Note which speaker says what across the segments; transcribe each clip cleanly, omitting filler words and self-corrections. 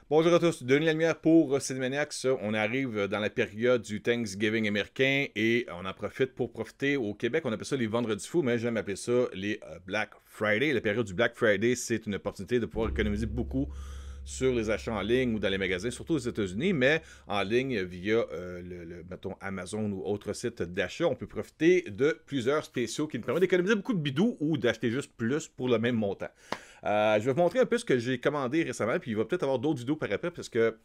Speaker 1: Bonjour à tous, Denis Lalmière pour Cinemaniacs. On arrive dans la période du Thanksgiving américain et on en profite pour profiter. Au Québec, on appelle ça les vendredis fous, mais j'aime appeler ça les Black Friday. La période du Black Friday, c'est une opportunité de pouvoir économiser beaucoup sur les achats en ligne ou dans les magasins, surtout aux États-Unis, mais en ligne via mettons, Amazon ou autres sites d'achat. On peut profiter de plusieurs spéciaux qui nous permettent d'économiser beaucoup de bidous ou d'acheter juste plus pour le même montant. Je vais vous montrer un peu ce que j'ai commandé récemment, puis il va peut-être avoir d'autres vidéos par après, parce que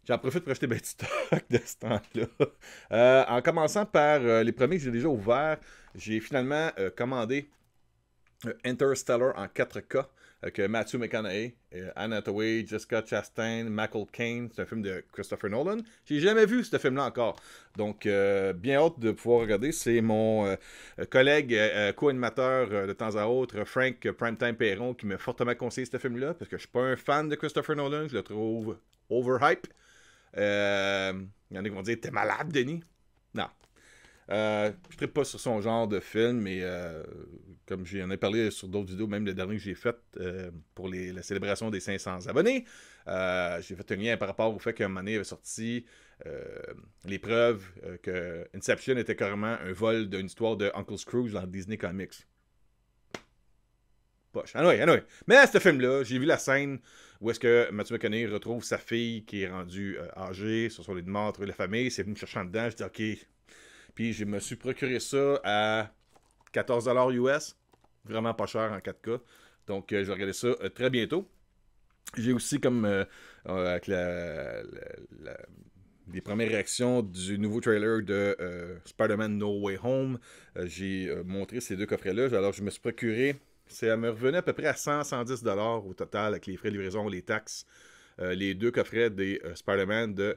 Speaker 1: j'en profite pour acheter ben du stock de ce temps-là. En commençant par les premiers que j'ai déjà ouverts, j'ai finalement commandé Interstellar en 4K avec Matthew McConaughey, Anne Hathaway, Jessica Chastain, Michael Caine. C'est un film de Christopher Nolan. J'ai jamais vu ce film-là encore. Donc, bien hâte de pouvoir regarder. C'est mon collègue co-animateur de temps à autre, Frank Primetime Perron, qui m'a fortement conseillé ce film-là parce que je suis pas un fan de Christopher Nolan. Je le trouve overhype. Il y en a qui vont dire t'es malade, Denis. Non, je ne trippe pas sur son genre de film, mais comme j'en ai parlé sur d'autres vidéos, même le dernier que j'ai fait pour la célébration des 500 abonnés, j'ai fait un lien par rapport au fait qu'un moment donné avait sorti les preuves que Inception était carrément un vol d'une histoire de Uncle Scrooge dans Disney Comics. Poche. Anyway. Mais à ce film-là, j'ai vu la scène où est-ce que Matthew McConaughey retrouve sa fille qui est rendue âgée, sur son lit de mort, entre la famille, c'est venu me chercher en dedans, je dis ok. Puis je me suis procuré ça à 14$ US. Vraiment pas cher en 4K. Donc je vais regarder ça très bientôt. J'ai aussi comme avec les premières réactions du nouveau trailer de Spider-Man No Way Home, j'ai montré ces deux coffrets-là. Alors je me suis procuré, ça me revenait à peu près à 100-110$ au total avec les frais de livraison, les taxes. Les deux coffrets des Spider-Man de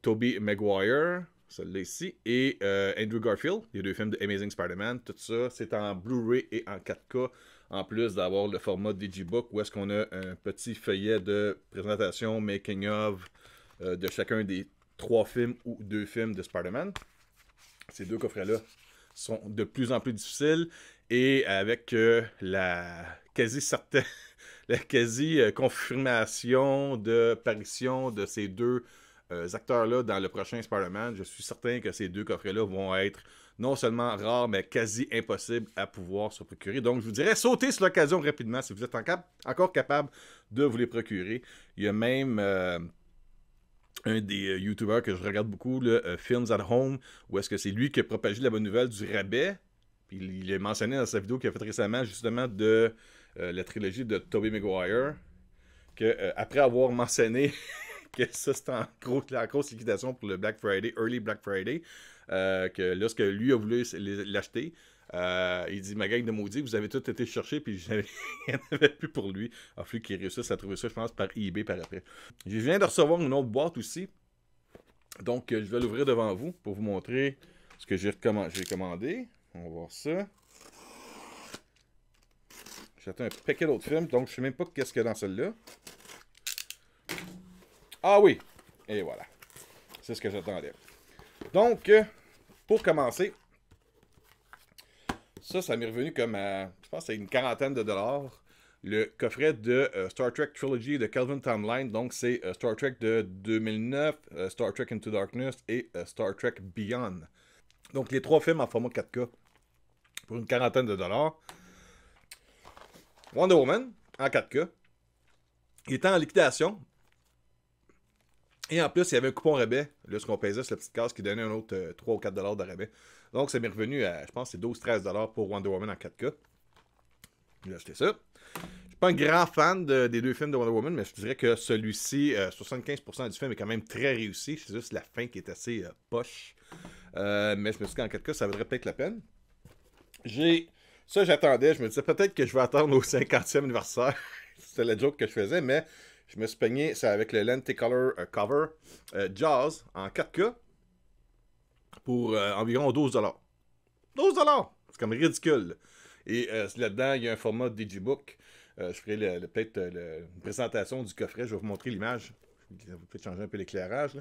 Speaker 1: Tobey Maguire, celui-là ici, et Andrew Garfield, les deux films de Amazing Spider-Man. Tout ça, c'est en Blu-ray et en 4K, en plus d'avoir le format Digibook, où est-ce qu'on a un petit feuillet de présentation, making of, de chacun des 3 films ou 2 films de Spider-Man. Ces deux coffrets-là sont de plus en plus difficiles, et avec la quasi certaine la quasi-confirmation d'apparition de ces deux acteurs-là dans le prochain Spider-Man, je suis certain que ces deux coffrets-là vont être non seulement rares, mais quasi impossibles à pouvoir se procurer. Donc, je vous dirais, sautez sur l'occasion rapidement si vous êtes encore capable de vous les procurer. Il y a même un des YouTubers que je regarde beaucoup, Films at Home, où est-ce que c'est lui qui a propagé la bonne nouvelle du rabais. Puis il a mentionné dans sa vidéo qu'il a fait récemment, justement, de la trilogie de Tobey Maguire, que après avoir mentionné que ça c'était la grosse liquidation pour le Black Friday, Early Black Friday, que lorsque lui a voulu l'acheter, il dit ma gang de maudits, vous avez tout été chercher, puis il n'y en avait plus pour lui. Il a fallu qu'il réussisse à trouver ça, je pense, par eBay par après. Je viens de recevoir une autre boîte aussi, donc je vais l'ouvrir devant vous pour vous montrer ce que j'ai commandé. On va voir ça. J'attends un paquet d'autres films, donc je ne sais même pas qu'est-ce qu'il y a dans celle-là. Ah oui! Et voilà. C'est ce que j'attendais. Donc, pour commencer, ça m'est revenu comme à, je pense, c'est une quarantaine de dollars. Le coffret de Star Trek Trilogy de Kelvin Timeline. Donc, c'est Star Trek de 2009, Star Trek Into Darkness et Star Trek Beyond. Donc, les 3 films en format 4K pour une quarantaine de dollars. Wonder Woman en 4K. Il était en liquidation. Et en plus, il y avait un coupon rabais. Là, ce qu'on payait sur la petite case qui donnait un autre 3 ou 4$ de rabais. Donc, ça m'est revenu à, je pense, c'est 12-13$ pour Wonder Woman en 4K. J'ai acheté ça. Je suis pas un grand fan des deux films de Wonder Woman, mais je dirais que celui-ci, 75% du film est quand même très réussi. C'est juste la fin qui est assez poche. Mais je me suis dit qu'en 4K, ça vaudrait peut-être la peine. Ça, j'attendais. Je me disais peut-être que je vais attendre au 50e anniversaire. C'était la joke que je faisais, mais je me suis peigné, c'est avec le Lenticolor cover Jaws en 4K pour environ 12$. 12$! C'est comme ridicule. Et là-dedans, il y a un format Digibook. Je ferai peut-être une présentation du coffret. Je vais vous montrer l'image. Ça va peut-être changer un peu l'éclairage.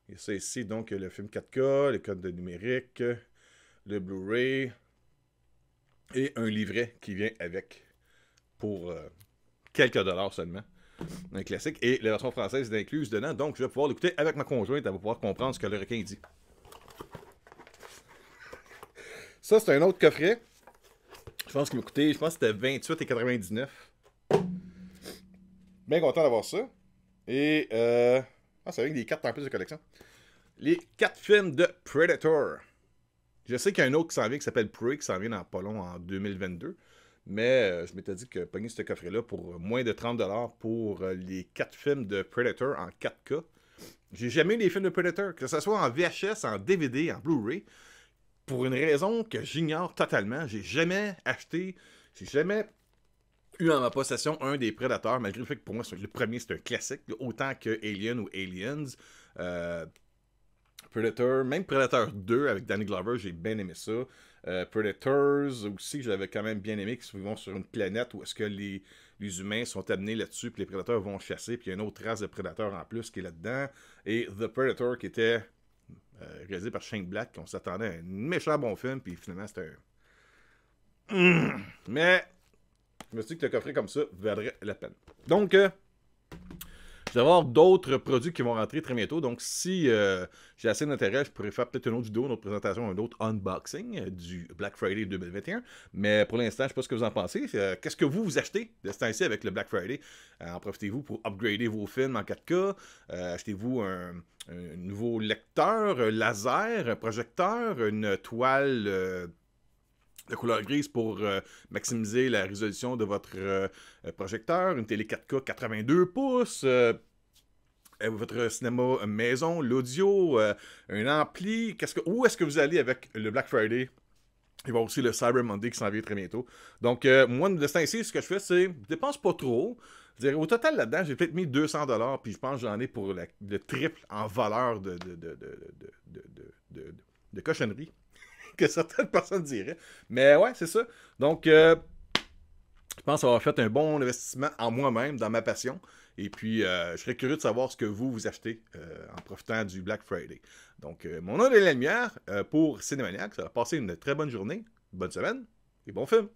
Speaker 1: Il y a ça ici, donc le film 4K, les codes de numérique, le Blu-ray et un livret qui vient avec pour quelques dollars seulement. Un classique. Et la version française est incluse dedans. Donc, je vais pouvoir l'écouter avec ma conjointe. Elle va pouvoir comprendre ce que le requin dit. Ça, c'est un autre coffret. Je pense qu'il m'a coûté, je pense que c'était 28,99. Bien content d'avoir ça. Et, c'est avec des cartes en plus de collection. Les 4 films de Predator. Je sais qu'il y a un autre qui s'en vient qui s'appelle Prey, qui s'en vient dans pas long en 2022. Mais je m'étais dit que pogner ce coffret-là pour moins de 30$ pour les 4 films de Predator en 4K. J'ai jamais eu les films de Predator, que ce soit en VHS, en DVD, en Blu-ray. Pour une raison que j'ignore totalement, j'ai jamais eu en ma possession un des Predators, malgré le fait que pour moi, le premier, c'est un classique, autant que Alien ou Aliens. Predator, même Predator 2 avec Danny Glover, j'ai bien aimé ça. Predators aussi, j'avais quand même bien aimé, qu'ils vont sur une planète où est-ce que les humains sont amenés là-dessus, puis les prédateurs vont chasser, puis il y a une autre race de prédateurs en plus qui est là-dedans. Et The Predator qui était réalisé par Shane Black, on s'attendait à un méchant bon film, puis finalement c'était un... Mais je me suis dit que le coffret comme ça vaudrait la peine. Donc, je vais avoir d'autres produits qui vont rentrer très bientôt. Donc, si j'ai assez d'intérêt, je pourrais faire peut-être une autre vidéo, une autre présentation, un autre unboxing du Black Friday 2021. Mais pour l'instant, je ne sais pas ce que vous en pensez. Qu'est-ce que vous achetez de ce temps-ci avec le Black Friday? En profitez-vous pour upgrader vos films en 4K? Achetez-vous un nouveau lecteur, un laser, un projecteur, une toile... de couleur grise pour maximiser la résolution de votre projecteur, une télé 4K 82 pouces, votre cinéma maison, l'audio, un ampli. Où est-ce que vous allez avec le Black Friday? Il va y avoir aussi le Cyber Monday qui s'en vient très bientôt. Donc, moi, de ce temps-ci, ce que je fais, c'est je dépense pas trop. Au total, là-dedans, j'ai peut-être mis 200$, puis je pense que j'en ai pour le triple en valeur de cochonnerie. Que certaines personnes diraient. Mais ouais, c'est ça. Donc, je pense avoir fait un bon investissement en moi-même, dans ma passion. Et puis, je serais curieux de savoir ce que vous achetez en profitant du Black Friday. Donc, mon nom est la lumière pour Cinémaniac. Ça va passer une très bonne journée, bonne semaine et bon film.